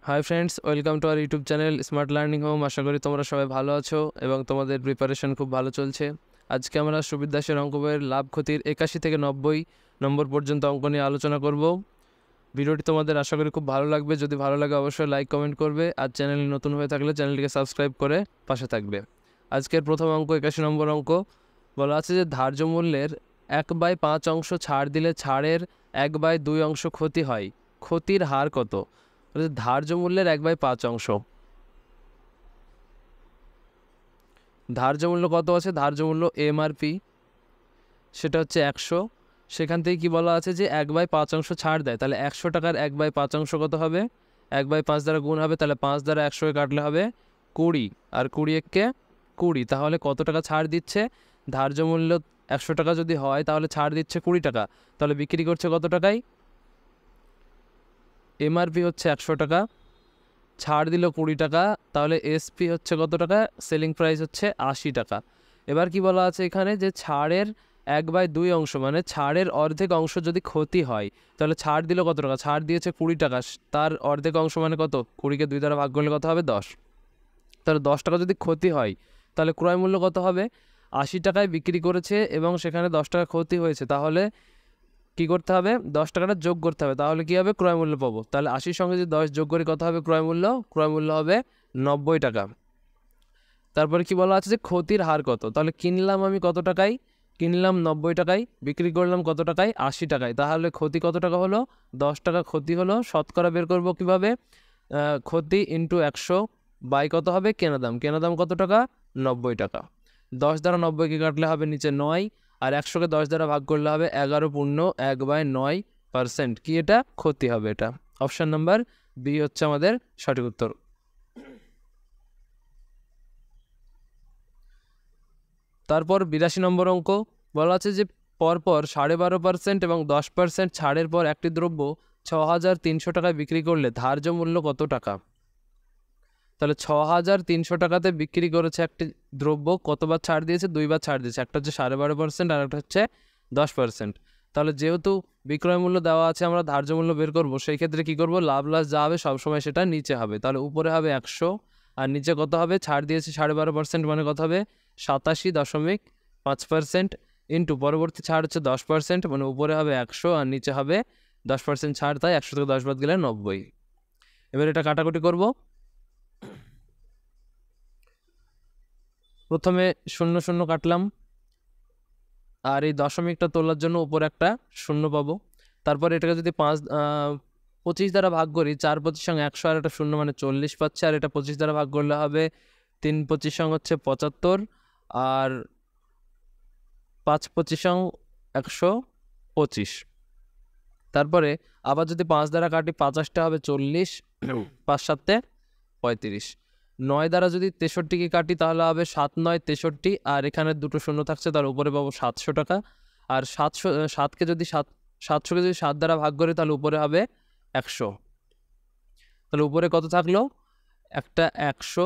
High friends, welcome to our YouTube channel smart learning home. আশা করি তোমরা সবাই ভালো আছো এবং তোমাদের প্রিপারেশন খুব ভালো চলছে। আজকে আমরা সুবির দাসের অঙ্ক বইয়ের লাভ ক্ষতির 81 থেকে 90 নম্বর পর্যন্ত অঙ্ক নিয়ে আলোচনা করব। ভিডিওটি তোমাদের আশা করি খুব ভালো লাগবে। যদি ভালো লাগে অবশ্যই লাইক কমেন্ট করবে, আর চ্যানেলে নতুন হয়ে থাকলে চ্যানেলটিকে সাবস্ক্রাইব করে পাশে থাকবে। আজকের প্রথম অঙ্ক 81 নম্বর অঙ্ক। বলা আছে যে ধার্য মূল্যের 1/5 অংশ ছাড় দিলে ছাড়ের 1/2 অংশ ক্ষতি হয়, ক্ষতির হার কত? ধার্য মূল্যের 1/5 অংশ। ধার্য মূল্য কত আছে? ধার্য মূল্য এমআরপি, সেটা হচ্ছে 100। সেখান থেকে কি বলা আছে যে 1/5 অংশ ছাড় দেয়, তাহলে 100 টাকার 1/5 অংশ কত হবে? 1/5 দ্বারা গুণ হবে, তাহলে 5 দ্বারা 100কে কাটলে হবে 20, আর 20 একে 20। তাহলে কত টাকা ছাড় দিচ্ছে? ধার্য মূল্য 100 টাকা যদি হয় তাহলে ছাড় দিচ্ছে 20 টাকা, তাহলে বিক্রি করছে কত টাকায়? এমআরপি হচ্ছে 100 টাকা, ছাড় দিল 20 টাকা, তাহলে এসপি হচ্ছে কত টাকা? সেলিং প্রাইস হচ্ছে 80 টাকা। এবার কি বলা আছে এখানে যে ছাড়ের 1/2 অংশ, মানে ছাড়ের অর্ধেক অংশ যদি ক্ষতি হয়, তাহলে ছাড় দিল কত টাকা? ছাড় দিয়েছে 20 টাকা, তার অর্ধেক অংশ মানে কত? 20কে 2 দ্বারা ভাগ করলে কত হবে? 10। তাহলে 10 টাকা যদি ক্ষতি হয় তাহলে ক্রয় মূল্য কত হবে? 80 টাকায় বিক্রি করেছে এবং সেখানে 10 টাকা ক্ষতি হয়েছে, তাহলে কি করতে হবে? 10 টাকাটা যোগ করতে হবে, তাহলে কি হবে? ক্রয় মূল্য পাবো। তাহলে 80-র সঙ্গে যদি 10 যোগ করি কত হবে ক্রয় মূল্য? ক্রয় মূল্য হবে 90 টাকা। তারপরে কি বলা আছে যে ক্ষতির হার কত? তাহলে কিনলাম আমি কত টাকায়? কিনলাম 90 টাকায়, বিক্রি করলাম কত টাকায়? 80 টাকায়। তাহলে ক্ষতি কত টাকা হলো? 10 টাকা ক্ষতি হলো। শতকরা বের করব কিভাবে? ক্ষতি ইন্টু 100 বাই কত হবে? কেনা দাম। কেনা দাম কত টাকা? 90 টাকা। 10 দ্বারা 90কে কাটলে হবে নিচে 9, আর 100কে 10 দ্বারা ভাগ করলে হবে 11/9%। কি এটা? ক্ষতি হবে। এটা অপশান নাম্বার বি হচ্ছে আমাদের সঠিক উত্তর। তারপর 82 নম্বর অঙ্ক। বলা আছে যে পরপর 12.5% এবং 10% ছাড়ের পর একটি দ্রব্য 6300 টাকায় বিক্রি করলে ধার্য মূল্য কত টাকা? তাহলে 6300 টাকাতে বিক্রি করেছে একটি দ্রব্য, কতবার ছাড় দিয়েছে? 2বার ছাড় দিয়েছে। একটা হচ্ছে 12.5% আর একটা হচ্ছে 10%। তাহলে যেহেতু বিক্রয় মূল্য দেওয়া আছে, আমরা ধার্য মূল্য বের করব, সেই ক্ষেত্রে কি করব? লাভ লস যা হবে সবসময় সেটা নিচে হবে। তাহলে উপরে হবে 100 আর নিচে কত হবে? ছাড় দিয়েছে 12.5%, মানে কত হবে? 87.5% ইন্টু পরবর্তী ছাড় হচ্ছে 10%, মানে উপরে হবে 100 আর নিচে হবে 10% ছাড়, তাই 100 থেকে 10 বাদ গেলে 90। এবার এটা কাটাকুটি করব। প্রথমে 0 0 কাটলাম, আর এই দশমিকটা তোলার জন্য উপরে একটা 0 পাবো। তারপর এটাকে যদি 25 দ্বারা ভাগ করি, 4 25 সঙ্গে 100 আর একটা 0 মানে 40 পাচ্ছে, আর এটা 25 দ্বারা ভাগ করলে হবে 3 25 সঙ্গে হচ্ছে 75, আর 5 25 সঙ্গে 125। তারপরে আবার যদি 5 দ্বারা কাটি, 50টা হবে 40, 5 7 35। 9 দ্বারা যদি 63কে কাটি তাহলে হবে 7 9 63, আর এখানে দুটো শূন্য থাকছে, তার উপরে পাবো 700 টাকা। আর 700কে যদি 7 দ্বারা ভাগ করি তাহলে উপরে হবে 100। তাহলে উপরে কত থাকলো? একটা 100,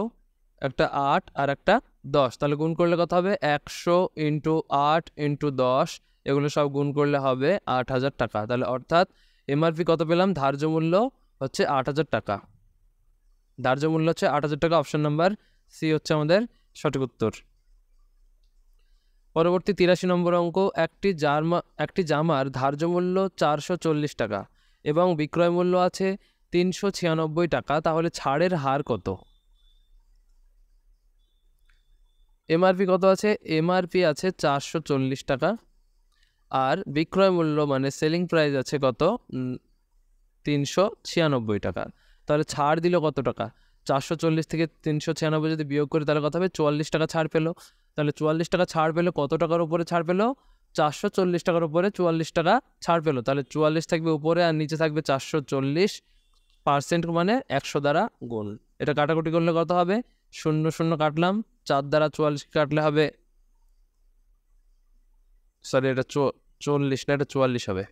একটা 8 আর একটা 10। তাহলে গুণ করলে কত হবে? 100 ইন্টু 8 ইন্টু 10, এগুলো সব গুণ করলে হবে 8000 টাকা। তাহলে অর্থাৎ এমআরপি কত পেলাম? ধার্য মূল্য হচ্ছে 8000 টাকা। ধার্য মূল্য হচ্ছে 8000 টাকা। অপশন নাম্বার সি হচ্ছে আমাদের সঠিক উত্তর। পরবর্তী 83 নম্বর অঙ্ক। একটি জামার ধার্য মূল্য 440 টাকা এবং বিক্রয় মূল্য আছে 396 টাকা, তাহলে ছাড়ের হার কত? এমআরপি কত আছে? এমআরপি আছে 440 টাকা, আর বিক্রয় মূল্য মানে সেলিং প্রাইস আছে কত? 396 টাকা। তাহলে ছাড় দিল কত টাকা? 440 থেকে 396 যদি বিয়োগ করি তাহলে কত হবে? 44 টাকা ছাড় পেলো। তাহলে 44 টাকা ছাড় পেলো, কত টাকার উপরে ছাড় পেলো? 440 টাকার উপরে 44 টাকা ছাড় পেলো। তাহলে 44 থাকবে উপরে আর নিচে থাকবে 440%, মানে 100 দ্বারা গুণ। এটা কাটাকুটি করলে কত হবে? 0 0 কাটলাম, 4 দ্বারা 44 কাটলে হবে, সরি এটা 40 না, এটা 44 হবে।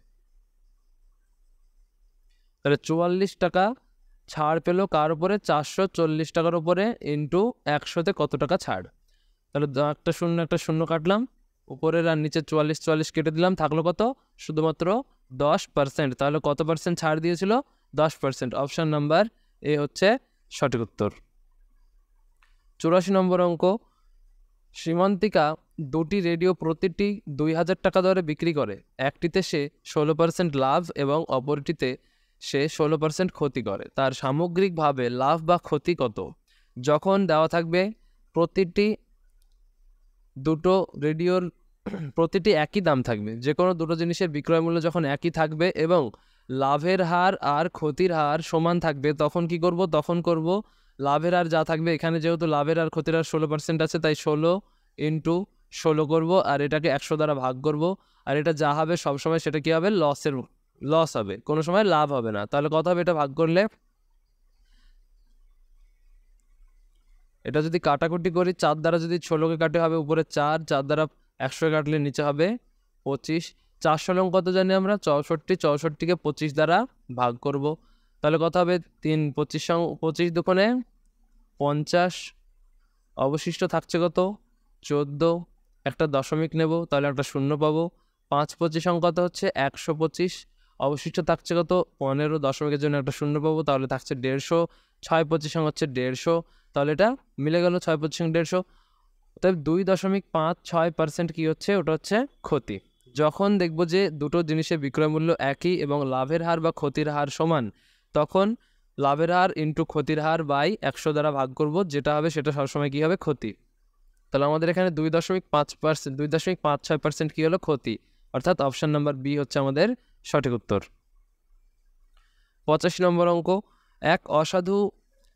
তাহলে 44 টাকা ছাড় পেলো কার উপরে? 440 টাকার উপরে, ইন্টু 100তে কত টাকা ছাড়। তাহলে একটা 0 কাটলাম, উপরের আর নিচে 44 44 কেটে দিলাম, থাকলো কত? শুধুমাত্র 10%। তাহলে কত পার্সেন্ট ছাড় দিয়েছিল? 10%। অপশান নাম্বার এ হচ্ছে সঠিক উত্তর। 84 নম্বর অঙ্ক, সীমান্তিকা দুটি রেডিও প্রতিটি 2000 টাকা দরে বিক্রি করে। একটিতে সে 16% লাভ এবং অপরটিতে সে 16% ক্ষতি করে। তার সামগ্রিকভাবে লাভ বা ক্ষতি কত? যখন দেওয়া থাকবে প্রতিটি দুটো রেডিওর প্রতিটি একই দাম থাকবে, যে কোনো দুটো জিনিসের বিক্রয় মূল্য যখন একই থাকবে এবং লাভের হার আর ক্ষতির হার সমান থাকবে, তখন কি করব? তখন করব লাভের হার যা থাকবে, এখানে যেহেতু লাভের আর ক্ষতির হার 16% আছে, তাই 16 ইন্টু 16 করব, আর এটাকে 100 দ্বারা ভাগ করব। আর এটা যা হবে সবসময় সেটা কি হবে? লস হবে, কোনো সময় লাভ হবে না। তাহলে কত হবে এটা ভাগ করলে? এটা যদি কাটাকুটি করি, 4 দ্বারা যদি 16কে কাটে হবে উপরে 4, 4 দ্বারা 100 কাটলে নিচে হবে 25। 4 16 কত জানি আমরা? 64। 64কে 25 দ্বারা ভাগ করব, তাহলে কত হবে? 3 25 দুগুণে 50, অবশিষ্ট থাকছে কত? 14। একটা দশমিক নেব, তাহলে একটা শূন্য পাবো। 5 25 কত হচ্ছে? 125। অবশিষ্ট থাকছে কত? 15, দশমিকের জন্য একটা শূন্য পাবো, তাহলে থাকছে 150। 6 25 হচ্ছে 150, তাহলে এটা মিলে গেল 6 25 150। অতএব 2.56% কি হচ্ছে? ওটা হচ্ছে ক্ষতি। যখন দেখব যে দুটো জিনিসের বিক্রয় মূল্য একই এবং লাভের হার বা ক্ষতির হার সমান, তখন লাভের হার ইন্টু ক্ষতির হার বাই 100 দ্বারা ভাগ করব, যেটা হবে সেটা সবসময় কি হবে? ক্ষতি। তাহলে আমাদের এখানে 2.56% কি হলো? ক্ষতি। অর্থাৎ অপশন নাম্বার বি হচ্ছে আমাদের সঠিক উত্তর। 85 নম্বর অঙ্ক, এক অসাধু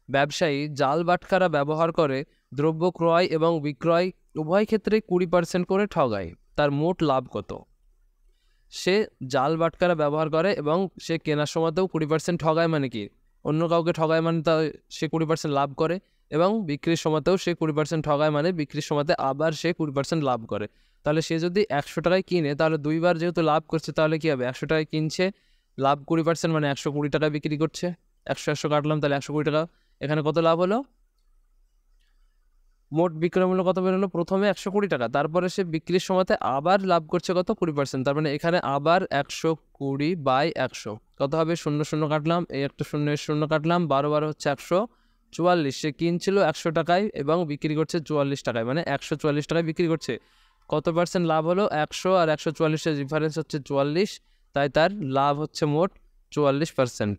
ব্যবসায়ী জাল বাটখারা ব্যবহার করে দ্রব্য ক্রয় এবং বিক্রয় উভয় ক্ষেত্রে 20% করে ঠগায়। তার মোট লাভ কত? সে জাল বাটখারা ব্যবহার করে এবং সে কেনার সময়তেও 20% ঠগায়, মানে কি? অন্য কাউকে ঠগায় মানে তা সে 20% লাভ করে, এবং বিক্রির সময়তেও সে 20% ঠগায় মানে বিক্রির সময়তে আবার সে 20% লাভ করে। তাহলে সে যদি 100 টাকায় কিনে, তাহলে দুইবার যেহেতু লাভ করছে, তাহলে কি হবে? 100 টাকায় কিনছে, লাভ 20% মানে 120 টাকায় বিক্রি করছে। 100 কাটলাম, তাহলে 120 টাকা। এখানে কত লাভ হলো? মোট বিক্রয় মূল্য কত বেরোলো? প্রথমে 120 টাকা, তারপরে সে বিক্রির সময়তে আবার লাভ করছে কত? 20%। তার মানে এখানে আবার 120/100 কত হবে? 0 0 কাটলাম, এই একটা 0 0 কাটলাম, 12 12 হচ্ছে 144। সে কিনছিল 100 টাকায় এবং বিক্রি করছে 44 টাকায়, মানে 144 টাকায় বিক্রি করছে। কত পার্সেন্ট লাভ হলো? 100 আর 144-এর ডিফারেন্স হচ্ছে 44, তাই তার লাভ হচ্ছে মোট 44%।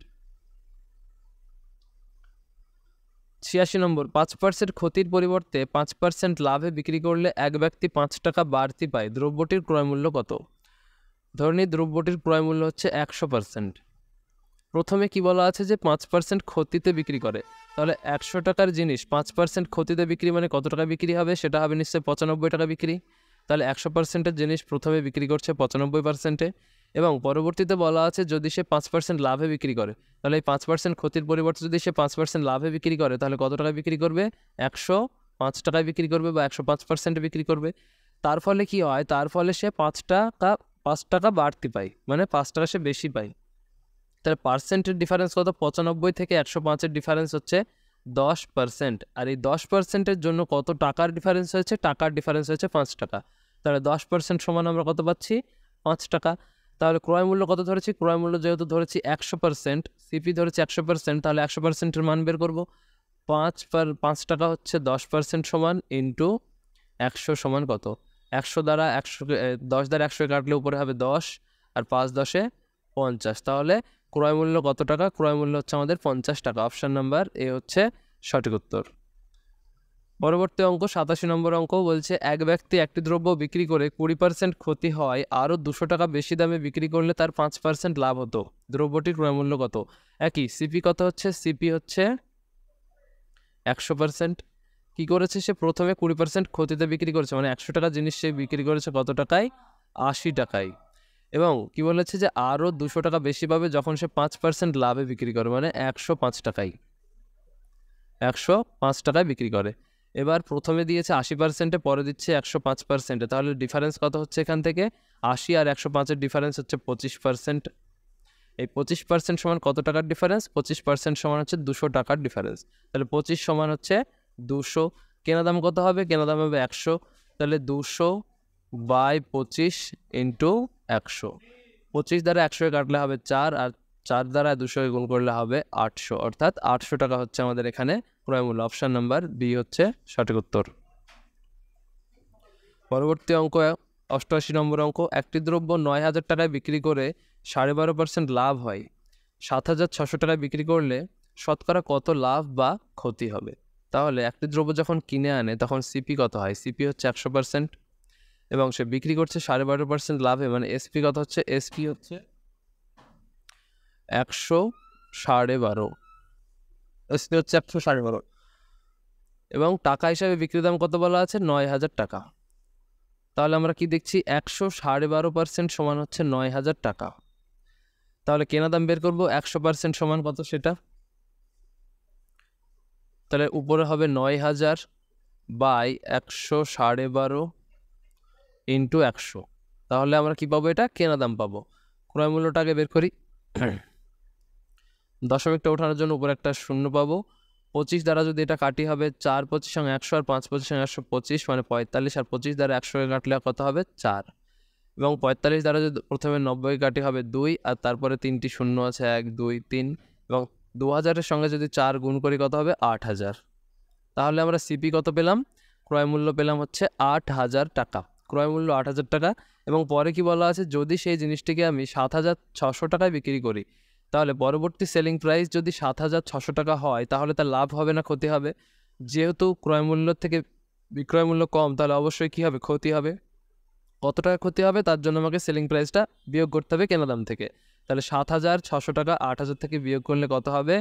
86 নম্বর, 5% ক্ষতির পরিবর্তে 5% লাভে বিক্রি করলে এক ব্যক্তি 5 টাকা বাড়তি পায়। দ্রব্যটির ক্রয়মূল্য কত? ধরে নিই দ্রব্যটির ক্রয়মূল্য হচ্ছে 100%। প্রথমে কি বলা আছে? যে 5% ক্ষতিতে বিক্রি করে। তাহলে 100 টাকার জিনিস 5% ক্ষতিতে বিক্রি মানে কত টাকা বিক্রি হবে? সেটা হবে নিশ্চয়ই 95 টাকা বিক্রি। তাহলে 100%-এর জিনিস প্রথমে বিক্রি করছে 95%-এ, এবং পরবর্তীতে বলা আছে যদি সে 5% লাভে বিক্রি করে, তাহলে এই 5% ক্ষতির পরিবর্তে যদি সে 5% লাভে বিক্রি করে, তাহলে কত টাকা বিক্রি করবে? 105 টাকায় বিক্রি করবে বা 105%-এ বিক্রি করবে। তার ফলে কি হয়? তার ফলে সে 5 টাকা বাড়তি পায়, মানে 5 টাকা সে বেশি পায়। তাহলে পার্সেন্টের ডিফারেন্স কত? 95 থেকে 105-এর ডিফারেন্স হচ্ছে 10%। আর এই 10%-এর জন্য কত টাকার ডিফারেন্স হয়েছে? টাকার ডিফারেন্স হয়েছে 5 টাকা। তাহলে 10% সমান আমরা কত পাচ্ছি? 5 টাকা। তাহলে ক্রয় মূল্য কত ধরেছি? ক্রয় মূল্য যেহেতু ধরেছি 100%, সিপি ধরেছি 100%, তাহলে 100%-এর মান বের করব। 5 টাকা হচ্ছে 10% সমান ইন্টু 100 সমান কত? 100 দ্বারা 10 দ্বারা 100 কাটলে উপরে হবে 10, আর 5 10-এ 50। তাহলে ক্রয় মূল্য কত টাকা? ক্রয় মূল্য হচ্ছে আমাদের 50 টাকা। অপশন নাম্বার এ হচ্ছে সঠিক উত্তর। পরবর্তী অঙ্ক 87 নম্বর অঙ্ক বলছে, এক ব্যক্তি একটি দ্রব্য বিক্রি করে 20% ক্ষতি হয়, আরও 200 টাকা বেশি দামে বিক্রি করলে তার 5% লাভ হতো। দ্রব্যটির ক্রয় মূল্য কত? একই। সিপি কত হচ্ছে? সিপি হচ্ছে 100%। কি করেছে? সে প্রথমে 20% ক্ষতিতে বিক্রি করেছে, মানে 100 টাকা জিনিস সে বিক্রি করেছে কত টাকায়? 80 টাকায়। এবং কি বলেছে? যে আরও 200 টাকা বেশি পাবে যখন সে 5% লাভে বিক্রি করে, মানে 105 টাকায় 105 টাকায় বিক্রি করে। এবার প্রথমে দিয়েছে 80%-এ, পরে দিচ্ছে 105%-এ, তাহলে ডিফারেন্স কত হচ্ছে? এখান থেকে 80 আর 105-এর ডিফারেন্স হচ্ছে 25%। এই 25% সমান কত টাকার ডিফারেন্স? 25% সমান হচ্ছে 200 টাকার ডিফারেন্স। তাহলে 25 সমান হচ্ছে 200। কেনা দাম কত হবে? কেনা দাম হবে 100, তাহলে 200/25 ইন্টু 100। 25 দ্বারা 100 কাটলে হবে 4, আর 4 দ্বারা 200 গুণ করলে হবে 800, অর্থাৎ 800 টাকা হচ্ছে আমাদের এখানে ক্রয় মূল্য। অপশন নাম্বার বি হচ্ছে সঠিক উত্তর। পরবর্তী অঙ্ক 88 নম্বর অঙ্ক। একটি দ্রব্য 9000 টাকায় বিক্রি করে 12.5% লাভ হয়, 7600 টাকায় বিক্রি করলে শতকরা কত লাভ বা ক্ষতি হবে? তাহলে একটি দ্রব্য যখন কিনে আনে তখন সিপি কত হয়? সিপি হচ্ছে 100% এবং সে বিক্রি করছে 12.5% লাভে, মানে এসপি কত হচ্ছে? এসপি হচ্ছে 112.5, এসপি হচ্ছে 112, এবং টাকা হিসাবে বিক্রি দাম কত বলা আছে? 9000 টাকা। তাহলে আমরা কি দেখছি? 112.5% সমান হচ্ছে 9000 টাকা। তাহলে কেনা দাম বের করবো, 100% সমান কত সেটা? তাহলে উপরে হবে 9000 বাই 112.5 ইন্টু 100। তাহলে আমরা কি পাবো? এটা কেনা দাম পাবো। ক্রয় মূল্যটাকে বের করি। দশমিকটা ওঠানোর জন্য উপরে একটা শূন্য পাবো। 25 দ্বারা যদি এটা কাটি হবে 4 25 সঙ্গে 100 আর 5 25 সঙ্গে 125, মানে 45, আর 25 দ্বারা 100 কাটলে কত হবে? 4। এবং 45 দ্বারা যদি প্রথমে 90 কাটি হবে 2, আর তারপরে 3টি শূন্য আছে, 1 2 3, এবং 2000-এর সঙ্গে যদি 4 গুণ করি কত হবে? 8000। তাহলে আমরা সিপি কত পেলাম? ক্রয় মূল্য পেলাম হচ্ছে 8000 টাকা। ক্রয় মূল্য 8000 টাকা। এবং পরে কি বলা আছে? যদি সেই জিনিসটিকে আমি 7600 টাকায় বিক্রি করি, তাহলে পরবর্তী সেলিং প্রাইস যদি 7600 টাকা হয়, তাহলে তার লাভ হবে না ক্ষতি হবে? যেহেতু ক্রয় মূল্য থেকে বিক্রয় মূল্য কম, তাহলে অবশ্যই কি হবে? ক্ষতি হবে। কত টাকা ক্ষতি হবে? তার জন্য আমাকে সেলিং প্রাইসটা বিয়োগ করতে হবে কেনা দাম থেকে। তাহলে 7600 টাকা 8000 থেকে বিয়োগ করলে কত হবে?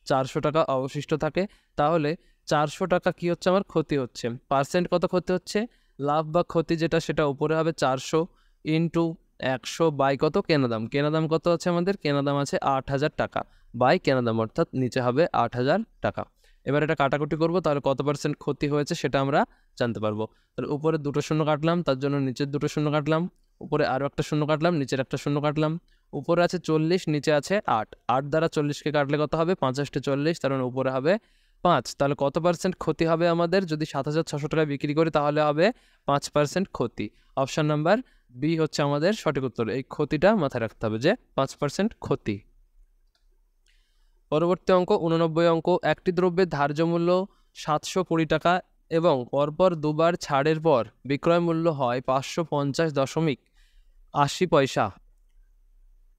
400 টাকা অবশিষ্ট থাকে। তাহলে 400 টাকা কি হচ্ছে? আমার ক্ষতি হচ্ছে। পার্সেন্ট কত ক্ষতি হচ্ছে? লাভ বা ক্ষতি যেটা, সেটা উপরে হবে 400 ইন্টু 100 বাই কত? কেনা দাম। কেনা দাম কত আছে আমাদের? কেনা দাম আছে 8000 টাকা বাই কেনা দাম, অর্থাৎ নিচে হবে 8000 টাকা। এবার এটা কাটাকুটি করব, তাহলে কত পার্সেন্ট ক্ষতি হয়েছে সেটা আমরা জানতে পারবো। তাহলে উপরে দুটো শূন্য কাটলাম, তার জন্য নিচের দুটো শূন্য কাটলাম, উপরে আরও একটা শূন্য কাটলাম, নিচের একটা শূন্য কাটলাম। উপরে আছে 40, নিচে আছে 8, 8 দ্বারা 40কে কাটলে কত হবে? 5 40, তার মানে উপরে হবে 5। তাহলে কত পার্সেন্ট ক্ষতি হবে আমাদের? যদি 7600 টাকায় বিক্রি করি তাহলে হবে 5% ক্ষতি। অপশান নাম্বার বি হচ্ছে আমাদের সঠিক উত্তর। এই ক্ষতিটা মাথায় রাখতে হবে যে 5% ক্ষতি। পরবর্তী অঙ্ক 89 অঙ্ক। একটি দ্রব্যের ধার্য মূল্য 720 টাকা এবং পরপর দুবার ছাড়ের পর বিক্রয় মূল্য হয় 550.80 পয়সা,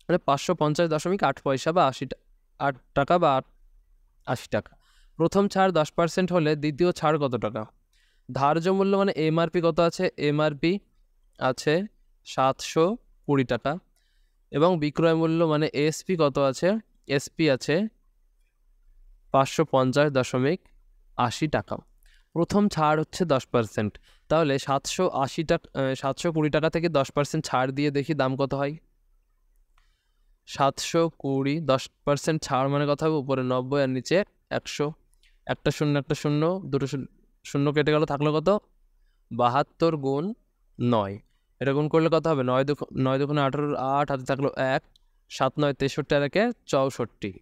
মানে 550.8 পয়সা বা 8 টাকা বা 80 টাকা। প্রথম ছাড় 10% হলে দ্বিতীয় ছাড় কত টাকা? ধার্য মূল্য মানে এমআরপি কত আছে? এমআরপি আছে 720 টাকা, এবং বিক্রয় মূল্য মানে এসপি কত আছে? এসপি আছে 550.80 টাকা। প্রথম ছাড় হচ্ছে 10%। তাহলে 720 টাকা 720 টাকা থেকে 10% ছাড় দিয়ে দেখি দাম কত হয়। 720, 10% ছাড় মানে কথা হবে উপরে 90 আর নিচে 100। একটা শূন্য একটা শূন্য, দুটো শূন্য কেটে গেল, থাকলো কত? 72 গুণ 9। এটা গুণ করলে কত হবে? 9 দুগুণে 18, 8 হাতে থাকলো 1, 7 9 63 আর একে 64,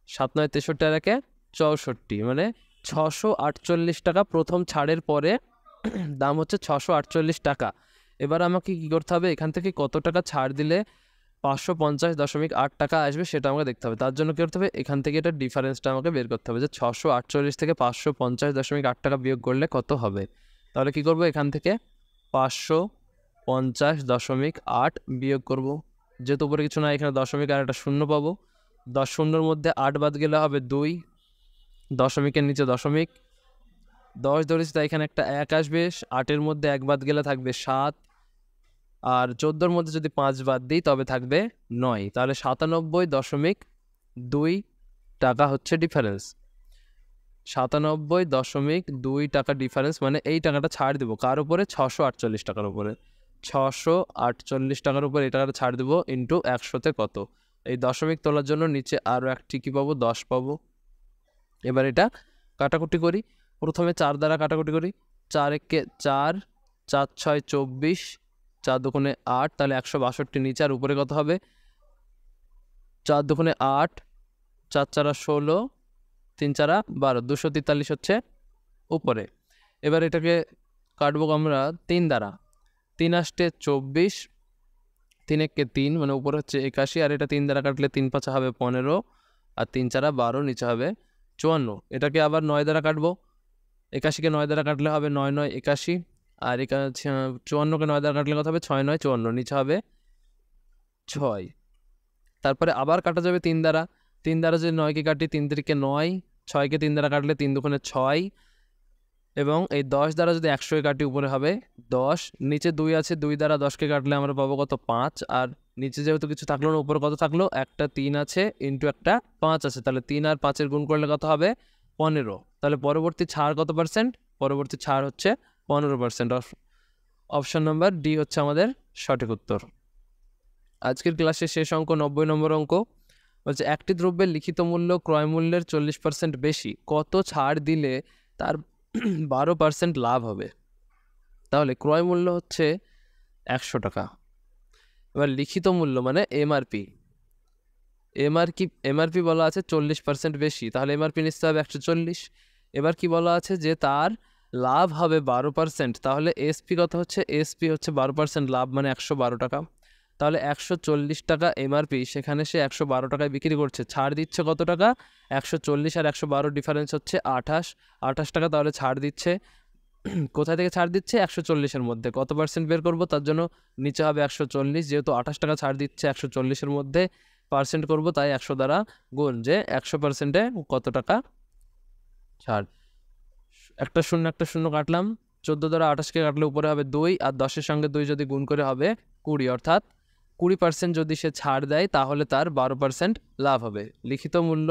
7 9 63 আর একে 64, মানে 648 টাকা প্রথম ছাড়ের পরে দাম হচ্ছে 648 টাকা। এবার আমাকে কি করতে হবে? এখান থেকে কত টাকা ছাড় দিলে 550.8 টাকা আসবে সেটা আমাকে দেখতে হবে। তার জন্য কী করতে হবে? এখান থেকে এটা ডিফারেন্সটা আমাকে বের করতে হবে যে 648 থেকে 550.8 টাকা বিয়োগ করলে কত হবে। তাহলে কি করব? এখান থেকে 550.8 বিয়োগ করব। যেহেতু উপরে কিছু না, এখানে দশমিক আর একটা শূন্য পাবো। 10 শূন্যর মধ্যে 8 বাদ গেলে হবে 2, দশমিকের নিচে দশমিক, 10 ধরেছি তাই এখানে একটা 1 আসবে, 8-এর মধ্যে 1 বাদ গেলে থাকবে 7, আর 14-র মধ্যে যদি 5 বাদ দিই তবে থাকবে 9। তাহলে 97.2 টাকা হচ্ছে ডিফারেন্স। 97.2 টাকা ডিফারেন্স, মানে এই টাকাটা ছাড় দেবো কার উপরে? 648 টাকার উপরে। 648 টাকার উপরে এই টাকাটা ছাড় দেবো ইন্টু 100-তে কত? এই দশমিক তোলার জন্য নিচে আরও একটি কী পাবো? 10 পাবো। এবার এটা কাটাকুটি করি। প্রথমে 4 দ্বারা কাটাকুটি করি। 4 একে 4, 4 6 24, 4 দুগুণে 8, তাহলে 162 নিচে, আর উপরে কত হবে? 4 দুগুণে 8, 4 4 16, 3 4 12, 243 হচ্ছে উপরে। এবার এটাকে কাটবো আমরা 3 দ্বারা। 3 আসতে 24, 3 একে 3 মানে উপরে হচ্ছে 81 আর এটা 3 দ্বারা কাটলে 3 5 হবে 15 আর 3 4 12 নিচে হবে 54। এটাকে আবার 9 দ্বারা কাটবো, 81কে 9 দ্বারা কাটলে হবে 9 9 81 আর 54কে 9 দ্বারা কাটলে কত হবে 6 9 54 নিচে হবে 6। তারপরে আবার কাটা যাবে 3 দ্বারা, 3 দ্বারা যদি 9কে কাটি 3 3কে 9, 6কে 3 দ্বারা কাটলে 3 দুগুণে 6 এবং এই 10 দ্বারা যদি 100কে কাটি উপরে হবে 10, নিচে 2 আছে 2 দ্বারা 10কে কাটলে আমরা পাবো কত 5 আর নিচে যেহেতু কিছু থাকলো না উপরে কত থাকলো একটা 3 আছে ইন্টু একটা 5 আছে, তাহলে 3 আর 5-এর গুণ করলে কত হবে 15। তাহলে পরবর্তী ছাড় কত পার্সেন্ট? পরবর্তী ছাড় হচ্ছে 15%। অপশন নাম্বার ডি হচ্ছে আমাদের সঠিক উত্তর। আজকের ক্লাসে শেষ অঙ্ক 90 নম্বর অঙ্ক বলছে একটি দ্রব্যের লিখিত মূল্য ক্রয় মূল্যের 40% বেশি, কত ছাড় দিলে তার 12% লাভ হবে? তাহলে ক্রয় মূল্য হচ্ছে 100 টাকা, এবার লিখিত মূল্য মানে এমআরপি, এমআরপি বলা আছে 40% বেশি, তাহলে এমআরপি নিতে হবে 140। এবার কি বলা আছে যে তার লাভ হবে 12%, তাহলে এসপি কত হচ্ছে? এসপি হচ্ছে 12% লাভ মানে 112 টাকা। তাহলে 140 টাকা এমআরপি, সেখানে সে 112 টাকায় বিক্রি করছে, ছাড় দিচ্ছে কত টাকা? 140 আর 112 ডিফারেন্স হচ্ছে 28 টাকা, তাহলে ছাড় দিচ্ছে। কোথায় থেকে ছাড় দিচ্ছে? 140-এর মধ্যে। কত পার্সেন্ট বের করব? তার জন্য নিচে হবে 140, যেহেতু 28 টাকা ছাড় দিচ্ছে 140-এর মধ্যে পার্সেন্ট করব, তাই 100 দ্বারা গুণ, যে 100%-এ কত টাকা ছাড়। একটা শূন্য কাটলাম, 14 দ্বারা 28কে কাটলে উপরে হবে 2 আর 10-এর সঙ্গে 2 যদি গুণ করে হবে 20, অর্থাৎ 20% যদি সে ছাড় দেয় তাহলে তার 12% লাভ হবে। লিখিত মূল্য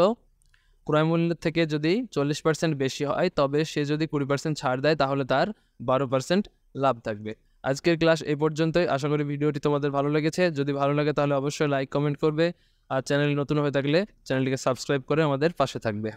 ক্রয় মূল্যের থেকে যদি 40% বেশি হয় তবে সে যদি 20% ছাড় দেয় তাহলে তার 12% লাভ থাকবে। আজকের ক্লাস এই পর্যন্তই। আশা করি ভিডিওটি তোমাদের ভালো লেগেছে। যদি ভালো লাগে তাহলে অবশ্যই লাইক কমেন্ট করবে আর চ্যানেল নতুন হয়ে থাকলে চ্যানেলটিকে সাবস্ক্রাইব করে আমাদের পাশে থাকবে।